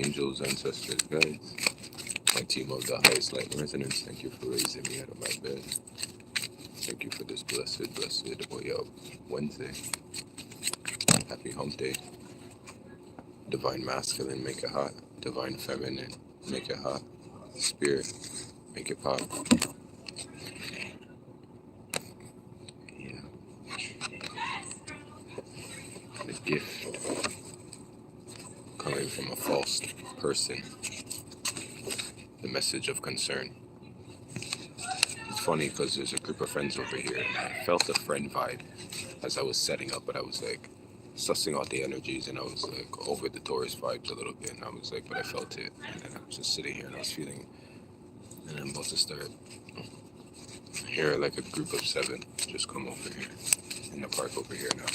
angels, ancestors, guides, my team of the highest light resonance, thank you for raising me out of my bed. Thank you for this blessed Wednesday. Happy hump day. Divine masculine, make it hot. Divine feminine, make it hot. Spirit, make it pop. Yeah. The gift coming from a false person. The message of concern. It's funny because there's a group of friends over here, and I felt a friend vibe as I was setting up, but I was like sussing out the energies, and I was like over the Taurus vibes a little bit, and I was like, but I felt it, and then I was just sitting here and I was feeling, and I'm about to start here like a group of 7 just come over here in the park over here now.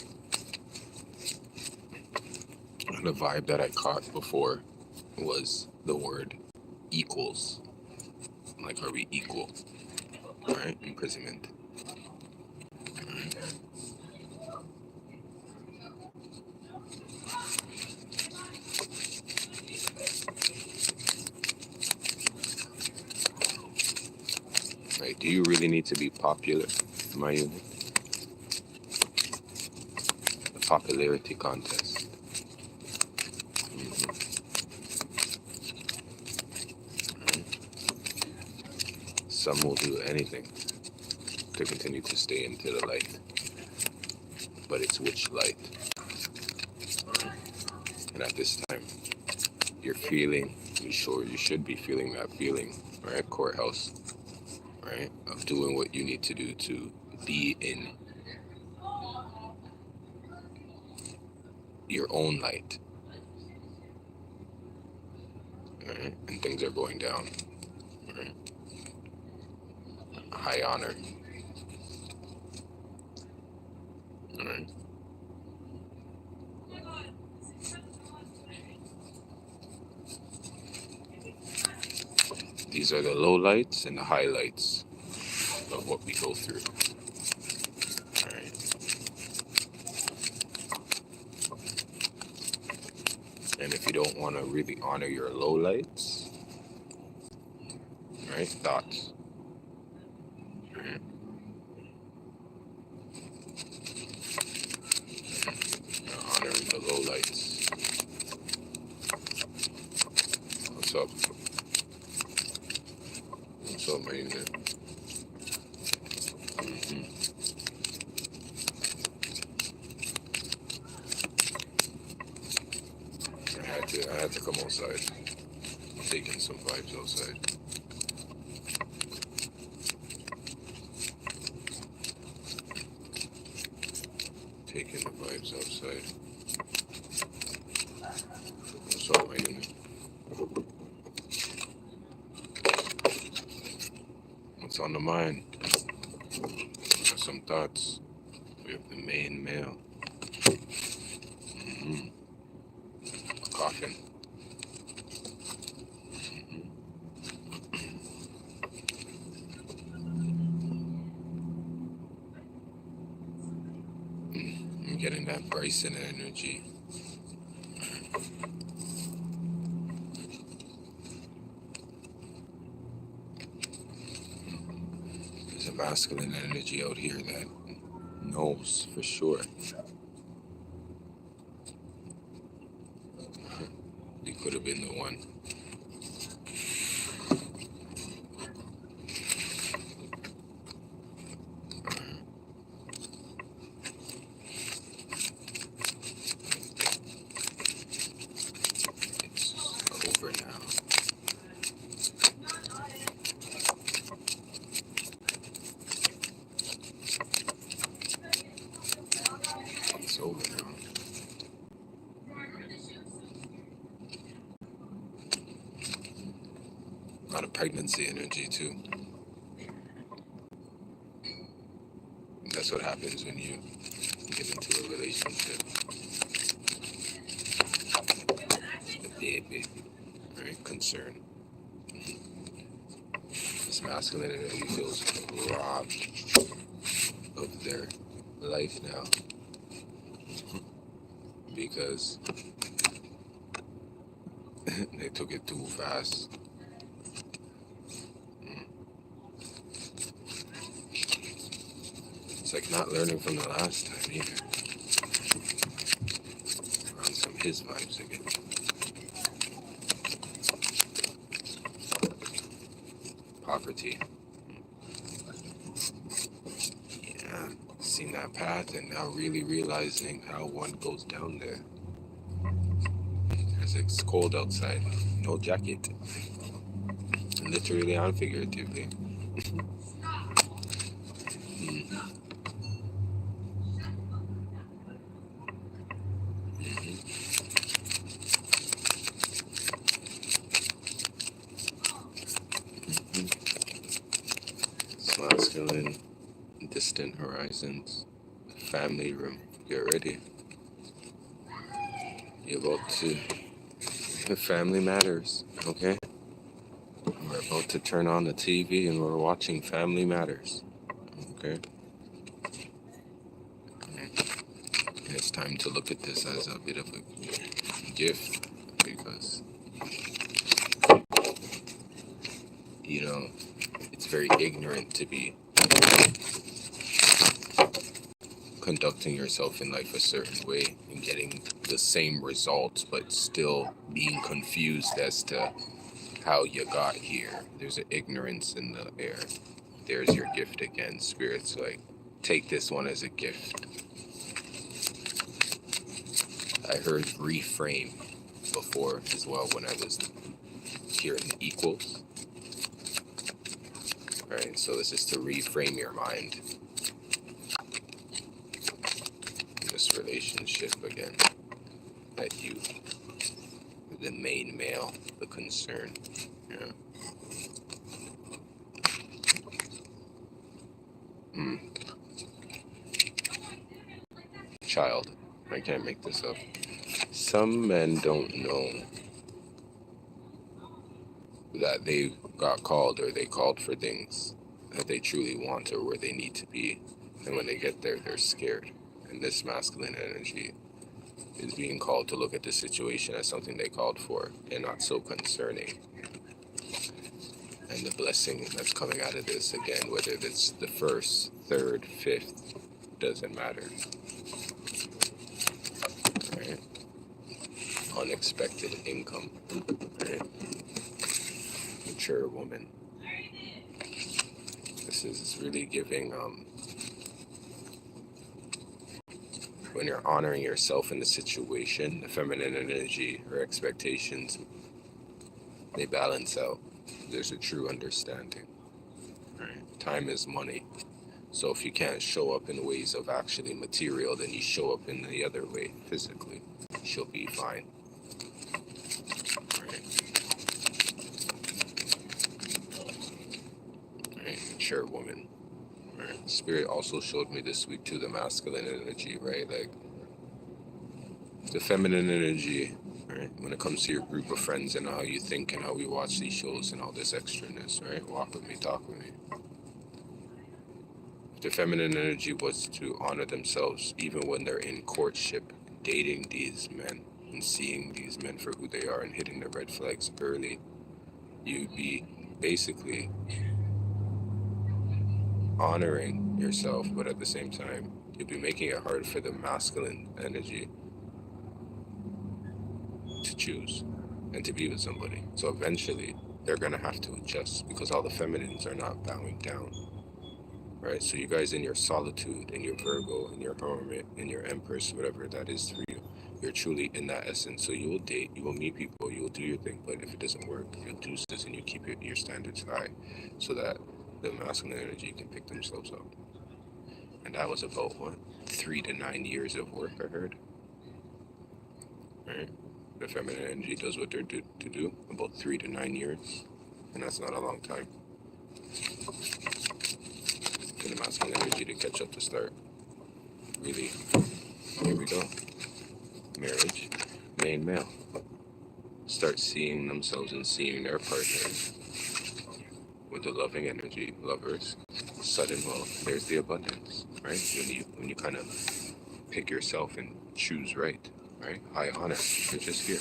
And the vibe that I caught before was the word equals. Like, are we equal? Alright, imprisonment. Right, do you really need to be popular, my unit? The popularity contest. Some will do anything to continue to stay into the light. But it's which light? And at this time, you're feeling, you should be feeling that feeling, right? Courthouse, right? Of doing what you need to do to be in your own light. Right? And things are going down. Right? High honor. Right? These are the low lights and the highlights of what we go through. Right? And if you don't want to really honor your low lights, right? Thoughts. Right? Honoring the low lights. What's up? What's up, my unit? I had to come outside. I'm taking some vibes outside. Taking the vibes outside. What's up, my unit? What's on the mind? Got some thoughts. We have the main male. A coffin. I'm getting that Bryson energy. There's a masculine energy out here that knows for sure. You could have been the one. It's over now. It's over now. A lot of pregnancy energy too. That's what happens when you get into a relationship. A baby, right? Concern. This masculine energy feels robbed of their life now because They took it too fast. It's like not learning from the last time either. On some his vibes again. Poverty. Yeah, seen that path and now really realizing how one goes down there. As it's cold outside, no jacket. Literally and figuratively. It's masculine, distant horizons, family room. Get ready. You're about to. Family matters, okay? We're about to turn on the TV and we're watching Family Matters, okay? And it's time to look at this as a bit of a gift because, you know, it's very ignorant to be conducting yourself in life a certain way and getting the same results but still being confused as to how you got here. There's an ignorance in the air. There's your gift again. Spirit's like, take this one as a gift. I heard reframe before as well when I was hearing equals. Right, so this is to reframe your mind. This relationship again. That you, the main male, the concern. Yeah. Child. I can't make this up. Some men don't know that they got called or they called for things that they truly want or where they need to be. And when they get there, they're scared. And this masculine energy is being called to look at the situation as something they called for and not so concerning. And the blessing that's coming out of this, again, whether it's the first, third, fifth, doesn't matter. Right? Unexpected income. Right? Mature woman. This is really giving, when you're honoring yourself in the situation, the feminine energy or expectations, they balance out. There's a true understanding. Right? Time is money. So if you can't show up in ways of actually material, then you show up in the other way, physically. She'll be fine. Right? Right? Mature woman. Right? Spirit also showed me this week too, the masculine energy, right? Like the feminine energy, right? When it comes to your group of friends and how you think and how we watch these shows and all this extraness, right? Walk with me, talk with me. The feminine energy was to honor themselves even when they're in courtship, dating these men and seeing these men for who they are and hitting the red flags early. You'd be basically honoring yourself, but at the same time, you'd be making it hard for the masculine energy to choose and to be with somebody. So eventually, they're going to have to adjust because all the feminines are not bowing down. Right, so you guys in your solitude, in your Virgo, in your Hermit, in your Empress, whatever that is for you, you're truly in that essence. So you will date, you will meet people, you will do your thing, but if it doesn't work, you'll do this and you keep your standards high so that the masculine energy can pick themselves up. And that was about, 3 to 9 years of work, I heard. Right? The feminine energy does what they're due to do, about 3 to 9 years, and that's not a long time. For the masculine energy to catch up to start. Really, here we go. Marriage, main male. Start seeing themselves and seeing their partners with the loving energy, lovers, sudden wealth. There's the abundance, right? When you kind of pick yourself and choose right? High honor. You're just here.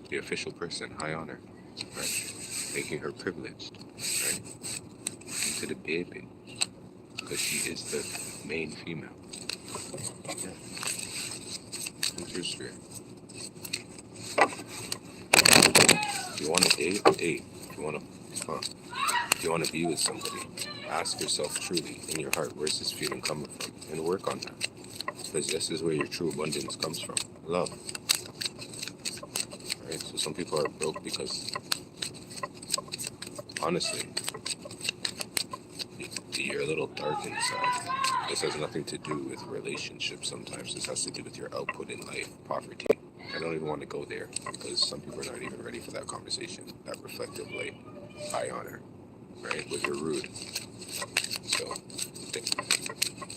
the official person, high honor, right? Making her privileged, right? Into the baby, because she is the main female. Yeah. Into your spirit. If you want to date. If you want to, if you want to be with somebody, ask yourself truly in your heart, where's this feeling coming from, and work on that. Because this is where your true abundance comes from. Love. Right? So some people are broke because, honestly, you're a little dark inside. This has nothing to do with relationships sometimes. This has to do with your output in life, poverty. I don't even want to go there because some people are not even ready for that conversation, that reflective light, high honor, right? But you're rude. So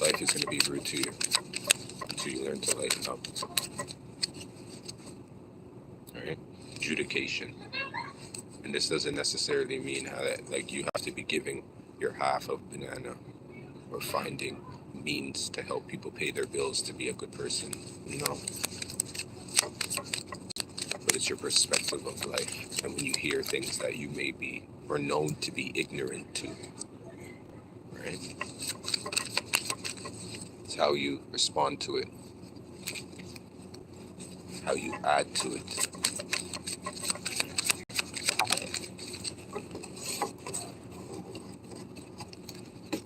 life is going to be rude to you until you learn to lighten up. Right? Adjudication. And this doesn't necessarily mean that like you have to be giving your half of banana or finding means to help people pay their bills to be a good person. No. But it's your perspective of life. And when you hear things that you may be or known to be ignorant to, right? It's how you respond to it, how you add to it.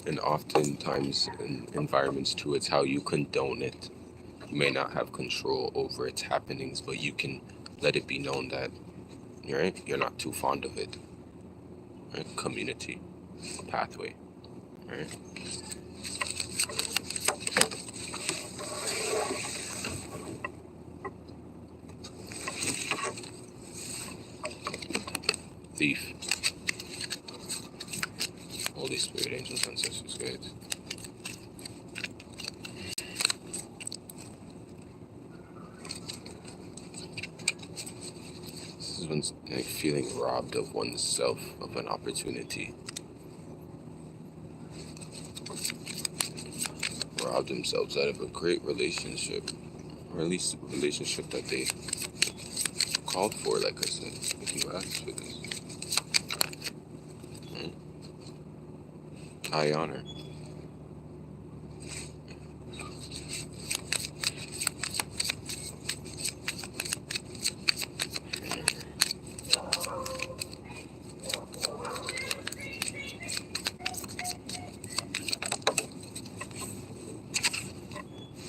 And oftentimes in environments too, it's how you condone it. You may not have control over its happenings, but you can let it be known that, right, you're not too fond of it. Right? Community, pathway, right? Thief. Holy Spirit, angels, ancestors, guides. This is when like feeling robbed of oneself, of an opportunity. Robbed themselves out of a great relationship, or at least a relationship that they called for, like I said, if you asked for this. High honor.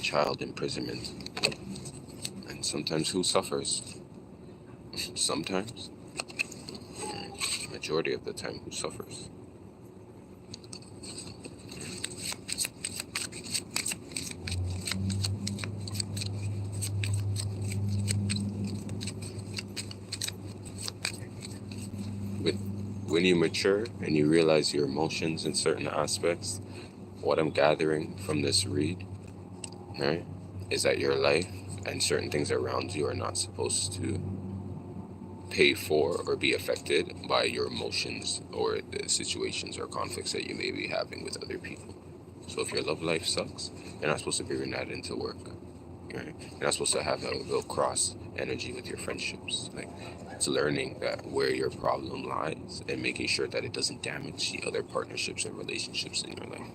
Child imprisonment. And sometimes who suffers? Sometimes. Majority of the time, who suffers? When you mature and you realize your emotions in certain aspects, what I'm gathering from this read, right, is that your life and certain things around you are not supposed to pay for or be affected by your emotions or the situations or conflicts that you may be having with other people. So if your love life sucks, you're not supposed to bring that into work. Right? You're not supposed to have a little cross energy with your friendships. Like, it's learning that where your problem lies and making sure that it doesn't damage the other partnerships and relationships in your life.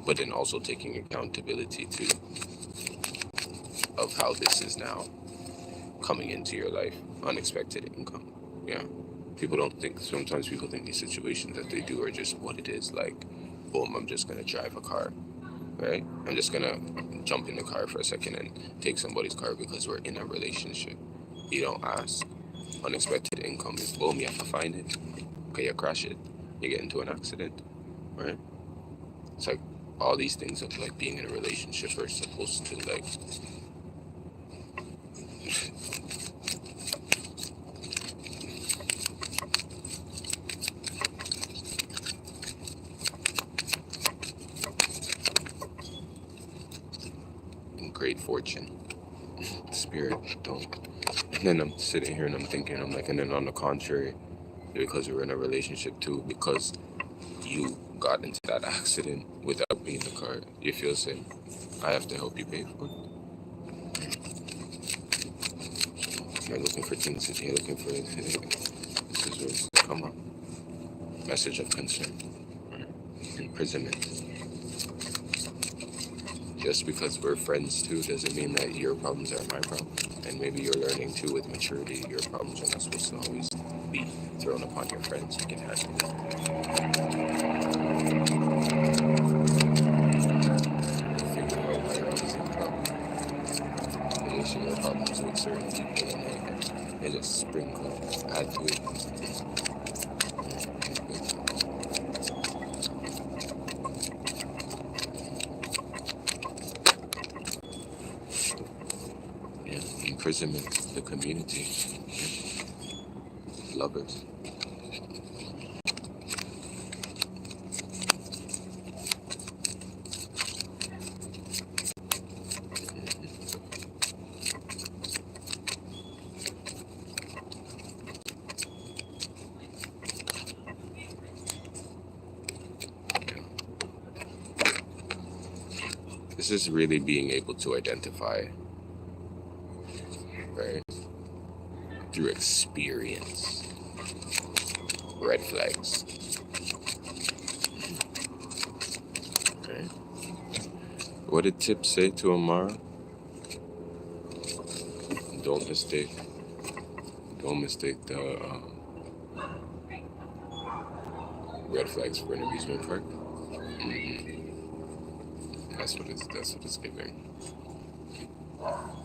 But then also taking accountability too of how this is now coming into your life, unexpected income. Yeah. Sometimes people think these situations that they do are just what it is. Like, boom, I'm just going to drive a car, right? I'm just going to jump in the car for a second and take somebody's car because we're in a relationship. You don't ask. Unexpected income is boom, you have to find it. Okay, you crash it. You get into an accident, right? It's like all these things of like being in a relationship are supposed to like great fortune. Spirit, don't. And then I'm sitting here and I'm thinking, I'm like, and then on the contrary, because we're in a relationship too, because you got into that accident without me in the car, you feel safe. I have to help you pay for it. You're looking for things that you're looking for. This is what's come up. Message of concern. Imprisonment. Just because we're friends too doesn't mean that your problems are my problems. And maybe you're learning too with maturity. Your problems are not supposed to always be thrown upon your friends. You can handle it. Figure out why you're always in trouble. Releasing your problems with certain people and they just sprinkle, add to it. Imprisonment, the community, lovers. This is really being able to identify, right? Through experience. Red flags. Okay. What did Tip say to Amara? Don't mistake the red flags for an amusement park. That's what it's giving.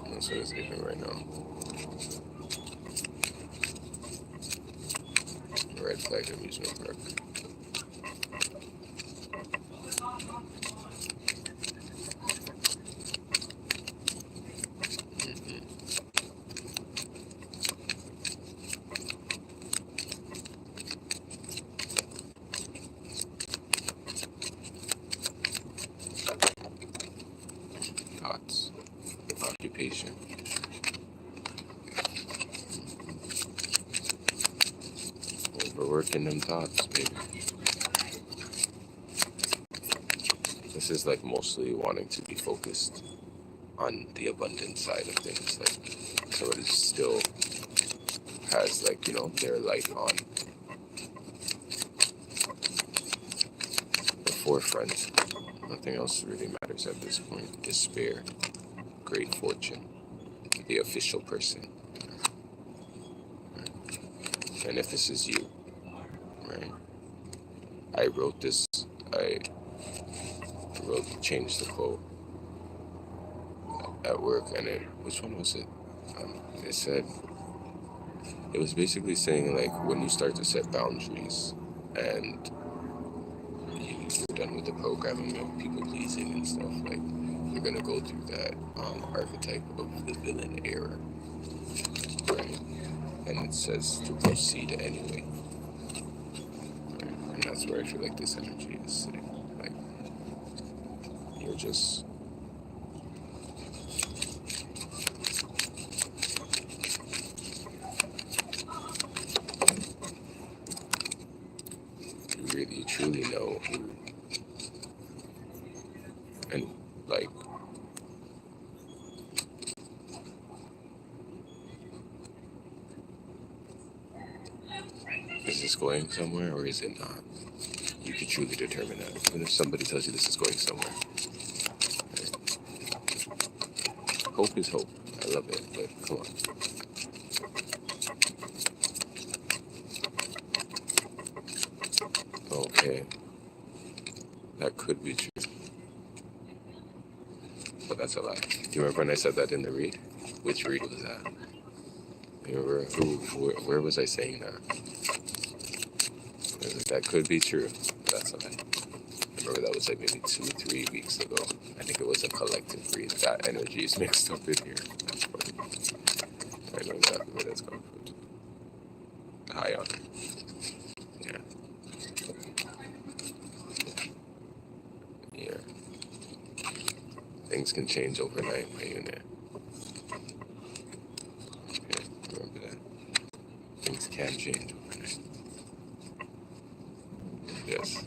That's what it's giving right now. Red flag amusement park. Thoughts. Occupation. Overworking them thoughts, baby. This is like mostly wanting to be focused on the abundant side of things. Like somebody still has like, their light on the forefront. Nothing else really matters at this point. Despair, great fortune, the official person. And if this is you, right? I changed the quote at work, and which one was it? It said, it was basically saying like when you start to set boundaries and you're done with the programming of people pleasing and stuff, like you're gonna go through that archetype of the villain era, right? And it says to proceed anyway, right? And that's where I feel like this energy is sitting. Like you're just really truly know who, and like is this going somewhere or is it not? You can truly determine that. Even if somebody tells you this is going somewhere. Right? Hope is hope. I love it, but come on. Okay. That could be true. But that's a lie. Do you remember when I said that in the read? Which read was that? You remember where was I saying that? That could be true. But that's a lie. I remember that was like maybe 2-3 weeks ago. I think it was a collective read. That energy is mixed up in here. That's funny. I know exactly where that's coming from. High on. Yeah. Yeah. Things can change overnight, my unit. Okay, remember that. Things can change overnight. Yes.